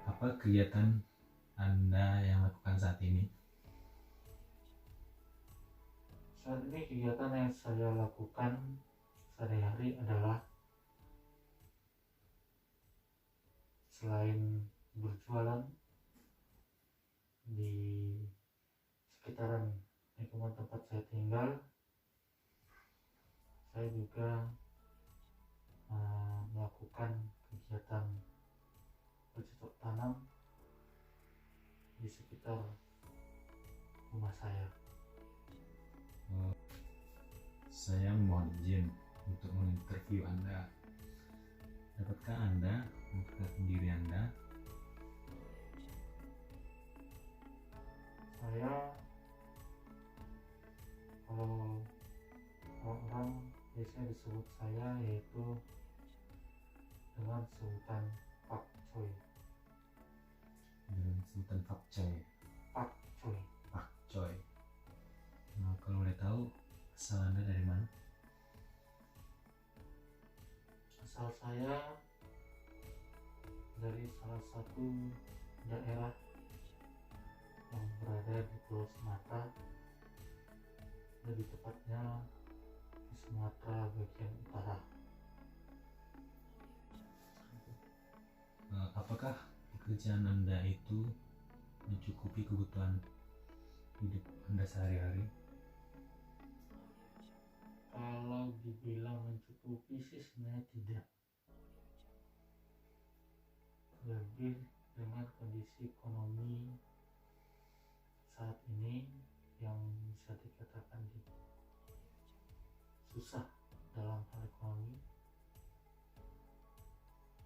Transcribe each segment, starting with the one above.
Apa kegiatan Anda yang lakukan saat ini? Saat ini kegiatan yang saya lakukan sehari-hari adalah selain berjualan di sekitaran lingkungan tempat saya tinggal, saya juga melakukan kegiatan bercocok tanam di sekitar rumah saya. Saya mohon izin untuk menginterview Anda. Dapatkah Anda memperkenalkan diri Anda? Saya, kalau orang-orang biasanya disebut saya yaitu dengan sebutan Pak Coy. Dengan sebutan Pak Coy. Pak Coy. Pak Coy. Nah, kalau boleh tahu asal Anda dari mana? Asal saya dari salah satu daerah yang berada di Pulau Sumatera, lebih tepatnya di Sumatera bagian utara. Apakah pekerjaan Anda itu mencukupi kebutuhan hidup Anda sehari-hari? Kalau dibilang mencukupi sih sebenarnya tidak. Lebih dengan kondisi ekonomi saat ini yang bisa dikatakan susah dalam hal ekonomi,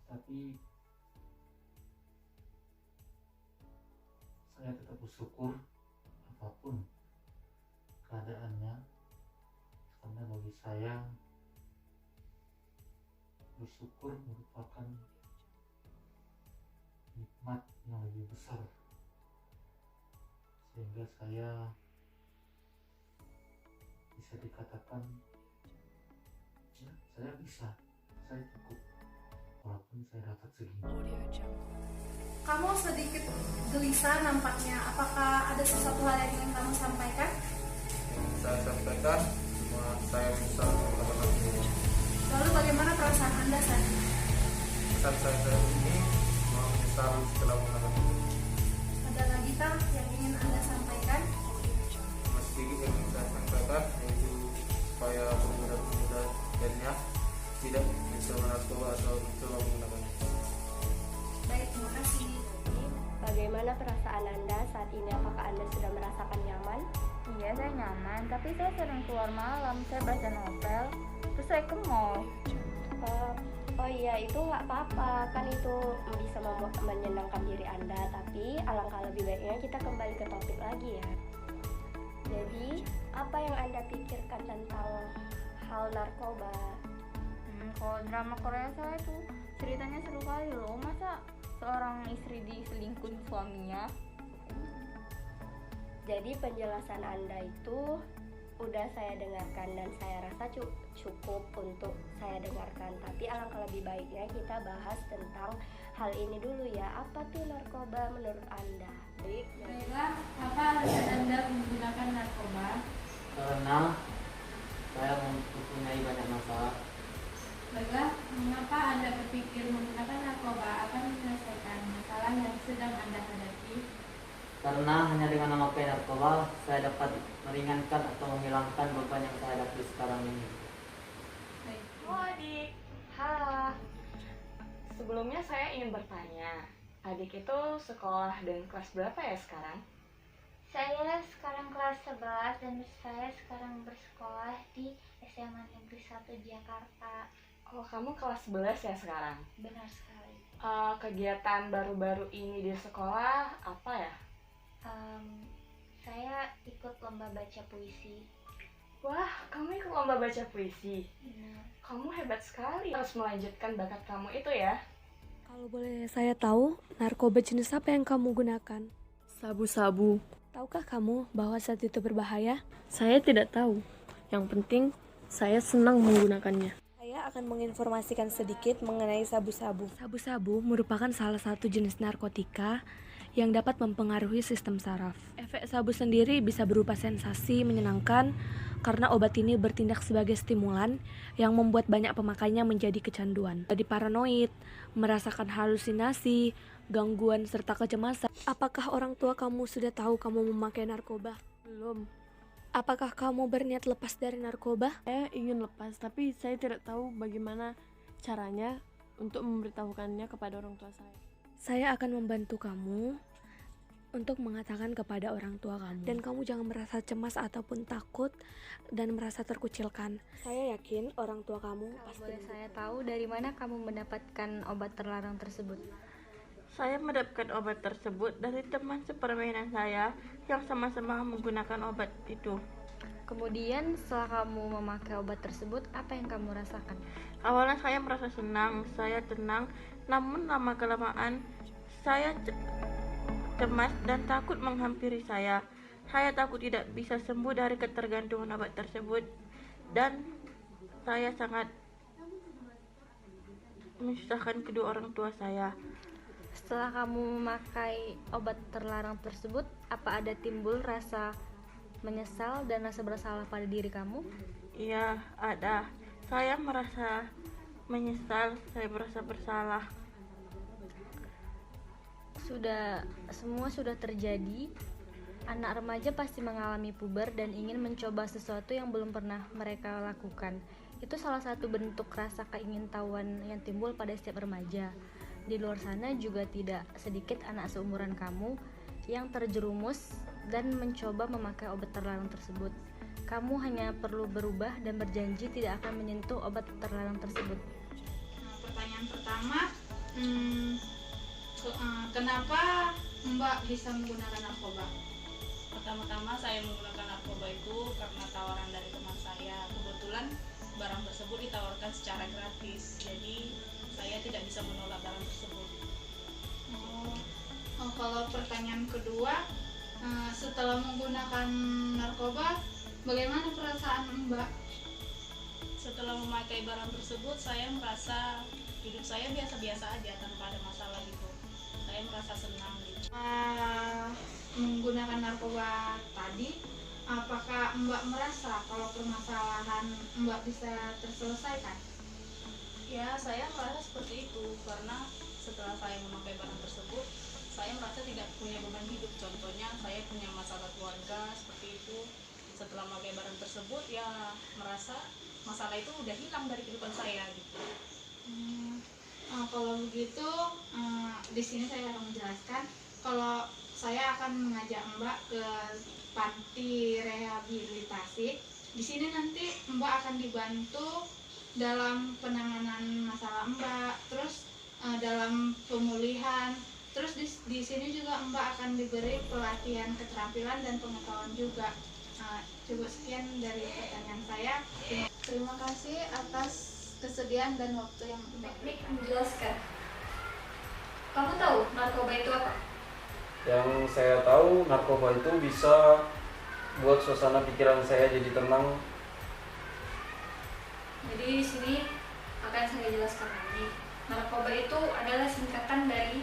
tapi saya tetap bersyukur apapun keadaannya, karena bagi saya bersyukur merupakan nikmat yang lebih besar, sehingga saya bisa dikatakan ya, saya cukup walaupun saya dapat segini. Kamu sedikit gelisah nampaknya. Apakah ada sesuatu hal yang ingin kamu sampaikan? Saya sampaikan cuma saya menyesal teman-teman ini. Lalu bagaimana perasaan Anda saat ini? Pesan saya ini mau menyesal setelah menggunakan ini. Ada lagi kah yang ingin Anda sampaikan? Cuma sedikit yang ingin saya sampaikan, yaitu supaya pemuda-pemuda lainnya tidak mencoba narkoba atau mencoba menggunakannya. Baik, terima kasih. Bagaimana perasaan Anda saat ini? Apakah Anda sudah merasakan nyaman? Iya, saya nyaman, tapi saya sering keluar malam, saya baca novel, terus saya ke mall. Oh iya, itu nggak apa-apa, kan itu bisa menyenangkan diri Anda, tapi alangkah lebih baiknya kita kembali ke topik lagi ya. Jadi, apa yang Anda pikirkan tentang hal narkoba? Kalau drama Korea saya tuh ceritanya seru kali loh, masa seorang istri diselingkuhin suaminya. Jadi penjelasan Anda itu udah saya dengarkan dan saya rasa cukup untuk saya dengarkan. Tapi alangkah lebih baiknya kita bahas tentang hal ini dulu ya. Apa tuh narkoba menurut Anda? Baiklah, apa alasan Anda menggunakan narkoba? Karena saya mempunyai banyak masalah. Baiklah, mengapa Anda berpikir menggunakan narkoba akan menyelesaikan masalah yang sedang Anda hadapi? Karena hanya dengan memakai narkoba, saya dapat meringankan atau menghilangkan beban yang saya hadapi sekarang ini. Baik. Oh adik, halo. Sebelumnya saya ingin bertanya, adik itu sekolah dan kelas berapa ya sekarang? Saya sekarang kelas 11 dan saya sekarang bersekolah di SMA Negeri 1 Jakarta. Oh, kamu kelas 11 ya sekarang? Benar sekali. Kegiatan baru-baru ini di sekolah apa ya? Saya ikut lomba baca puisi. Wah, kamu ikut lomba baca puisi? Benar. Kamu hebat sekali, harus melanjutkan bakat kamu itu ya. Kalau boleh saya tahu, narkoba jenis apa yang kamu gunakan? Sabu-sabu. Tahukah kamu bahwa saat itu berbahaya? Saya tidak tahu. Yang penting, Saya senang menggunakannya. Saya akan menginformasikan sedikit mengenai sabu-sabu. Sabu-sabu merupakan salah satu jenis narkotika yang dapat mempengaruhi sistem saraf. Efek sabu sendiri bisa berupa sensasi menyenangkan karena obat ini bertindak sebagai stimulan yang membuat banyak pemakainya menjadi kecanduan. Jadi paranoid, merasakan halusinasi, gangguan serta kecemasan. Apakah orang tua kamu sudah tahu kamu memakai narkoba? Belum. Apakah kamu berniat lepas dari narkoba? Saya ingin lepas, tapi saya tidak tahu bagaimana caranya untuk memberitahukannya kepada orang tua saya. Saya akan membantu kamu untuk mengatakan kepada orang tua kamu. Dan kamu jangan merasa cemas ataupun takut dan merasa terkucilkan. Saya yakin orang tua kamu pasti. Boleh saya tahu dari mana kamu mendapatkan obat terlarang tersebut? Saya mendapatkan obat tersebut dari teman sepermainan saya yang sama-sama menggunakan obat itu. Kemudian setelah kamu memakai obat tersebut, apa yang kamu rasakan? Awalnya saya merasa senang, saya tenang, namun lama-kelamaan saya cemas dan takut menghampiri saya. Saya takut tidak bisa sembuh dari ketergantungan obat tersebut dan saya sangat menyusahkan kedua orang tua saya. Setelah kamu memakai obat terlarang tersebut, apa ada timbul rasa menyesal dan rasa bersalah pada diri kamu? Iya, ada. Saya merasa menyesal, saya merasa bersalah. Semua sudah terjadi. Anak remaja pasti mengalami puber dan ingin mencoba sesuatu yang belum pernah mereka lakukan. Itu salah satu bentuk rasa keingintahuan yang timbul pada setiap remaja. Di luar sana juga tidak sedikit anak seumuran kamu yang terjerumus dan mencoba memakai obat terlarang tersebut. Kamu hanya perlu berubah dan berjanji tidak akan menyentuh obat terlarang tersebut. Pertanyaan pertama, kenapa Mbak bisa menggunakan narkoba? Pertama-tama saya menggunakan narkoba itu karena tawaran dari teman saya. Kebetulan barang tersebut ditawarkan secara gratis, jadi saya tidak bisa menolak barang tersebut. Kalau pertanyaan kedua, setelah menggunakan narkoba, bagaimana perasaan Mbak? Setelah memakai barang tersebut, saya merasa hidup saya biasa-biasa aja tanpa ada masalah gitu. Saya merasa senang gitu. Menggunakan narkoba tadi, apakah Mbak merasa kalau permasalahan Mbak bisa terselesaikan? Ya, saya merasa seperti itu karena setelah saya memakai barang tersebut, saya merasa tidak punya beban hidup. Contohnya, saya punya masalah keluarga seperti itu. Setelah memakai barang tersebut, ya merasa masalah itu udah hilang dari kehidupan saya gitu. Kalau begitu, di sini saya akan menjelaskan kalau saya akan mengajak Mbak ke panti rehabilitasi. Di sini nanti Mbak akan dibantu dalam penanganan masalah Mbak, terus dalam pemulihan, terus di sini juga Mbak akan diberi pelatihan keterampilan dan pengetahuan juga. Cukup sekian dari pertanyaan saya. Terima kasih atas kesediaan dan waktu yang Mbak menjelaskan. Kamu tahu narkoba itu apa? Yang saya tahu, narkoba itu bisa buat suasana pikiran saya jadi tenang. Jadi di sini akan saya jelaskan lagi. Narkoba itu adalah singkatan dari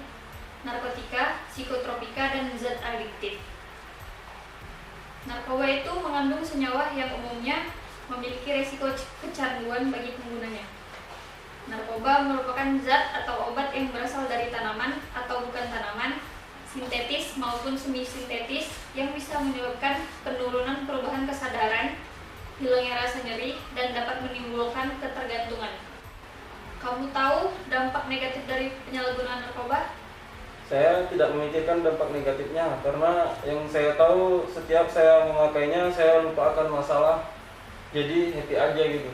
narkotika, psikotropika, dan zat adiktif. Narkoba itu mengandung senyawa yang umumnya memiliki risiko kecanduan bagi penggunanya. Narkoba merupakan zat atau obat yang berasal dari tanaman atau bukan tanaman, sintetis maupun semi-sintetis, yang bisa menyebabkan penurunan perubahan kesadaran, hilangnya rasa nyeri, dan dapat menimbulkan ketergantungan. Kamu tahu dampak negatif dari penyalahgunaan narkoba? Saya tidak memikirkan dampak negatifnya karena yang saya tahu setiap saya memakainya saya lupa akan masalah, jadi happy aja gitu.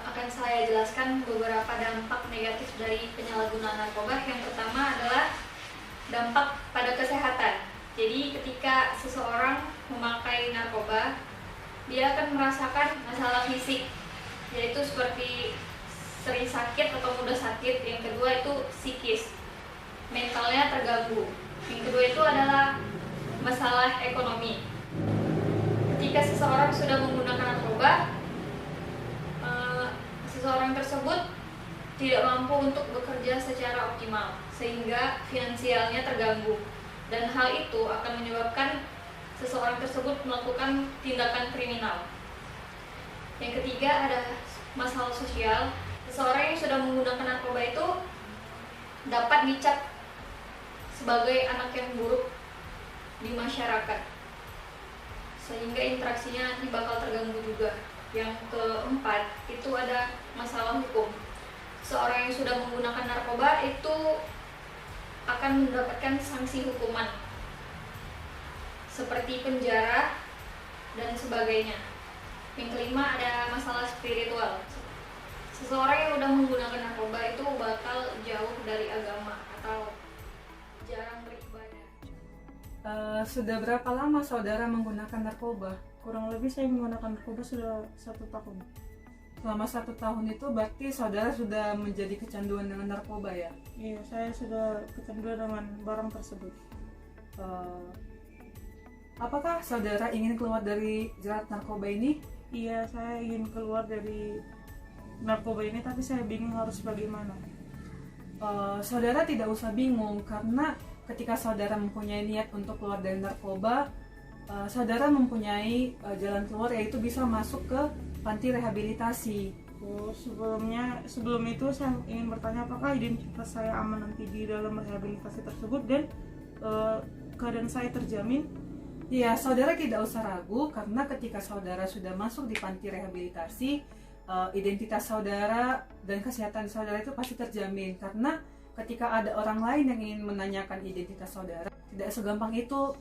Akan saya jelaskan beberapa dampak negatif dari penyalahgunaan narkoba. Yang pertama adalah dampak pada kesehatan. Jadi ketika seseorang memakai narkoba, dia akan merasakan masalah fisik, yaitu seperti sering sakit atau mudah sakit. Yang kedua itu psikis, mentalnya terganggu. Yang kedua itu adalah masalah ekonomi. Ketika seseorang sudah menggunakan narkoba, seseorang tersebut tidak mampu untuk bekerja secara optimal sehingga finansialnya terganggu, dan hal itu akan menyebabkan seseorang tersebut melakukan tindakan kriminal. Yang ketiga ada masalah sosial. Seseorang yang sudah menggunakan narkoba itu dapat dicap sebagai anak yang buruk di masyarakat, sehingga interaksinya nanti bakal terganggu juga. Yang keempat itu ada masalah hukum. Seorang yang sudah menggunakan narkoba itu akan mendapatkan sanksi hukuman seperti penjara dan sebagainya. Yang kelima ada masalah spiritual. Seseorang yang sudah menggunakan narkoba itu bakal jauh dari agama atau jarang beribadah. Sudah berapa lama saudara menggunakan narkoba? Kurang lebih saya menggunakan narkoba sudah 1 tahun. Selama 1 tahun itu berarti saudara sudah menjadi kecanduan dengan narkoba ya? Iya, saya sudah kecanduan dengan barang tersebut. Apakah saudara ingin keluar dari jerat narkoba ini? Iya, saya ingin keluar dari narkoba ini, tapi saya bingung harus bagaimana. Saudara tidak usah bingung, karena ketika saudara mempunyai niat untuk keluar dari narkoba, saudara mempunyai jalan keluar, yaitu bisa masuk ke panti rehabilitasi. Sebelum itu saya ingin bertanya, apakah identitas saya aman nanti di dalam rehabilitasi tersebut dan keadaan saya terjamin? Ya, saudara tidak usah ragu, karena ketika saudara sudah masuk di panti rehabilitasi, identitas saudara dan kesehatan saudara itu pasti terjamin. Karena ketika ada orang lain yang ingin menanyakan identitas saudara, tidak segampang itu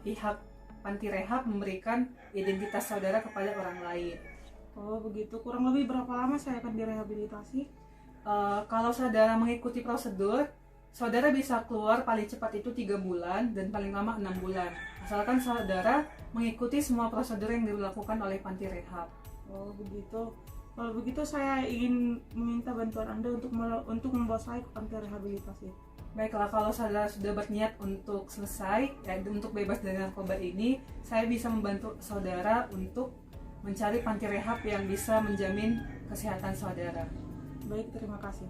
pihak panti rehab memberikan identitas saudara kepada orang lain. Oh begitu, kurang lebih berapa lama saya akan direhabilitasi? Kalau saudara mengikuti prosedur, saudara bisa keluar paling cepat itu 3 bulan dan paling lama 6 bulan. Asalkan saudara mengikuti semua prosedur yang dilakukan oleh panti rehab. Oh begitu. Kalau begitu saya ingin meminta bantuan Anda untuk membawa saya ke panti rehabilitasi. Baiklah, kalau saudara sudah berniat untuk selesai, untuk bebas dari narkoba ini, saya bisa membantu saudara untuk mencari panti rehab yang bisa menjamin kesehatan saudara. Baik, terima kasih.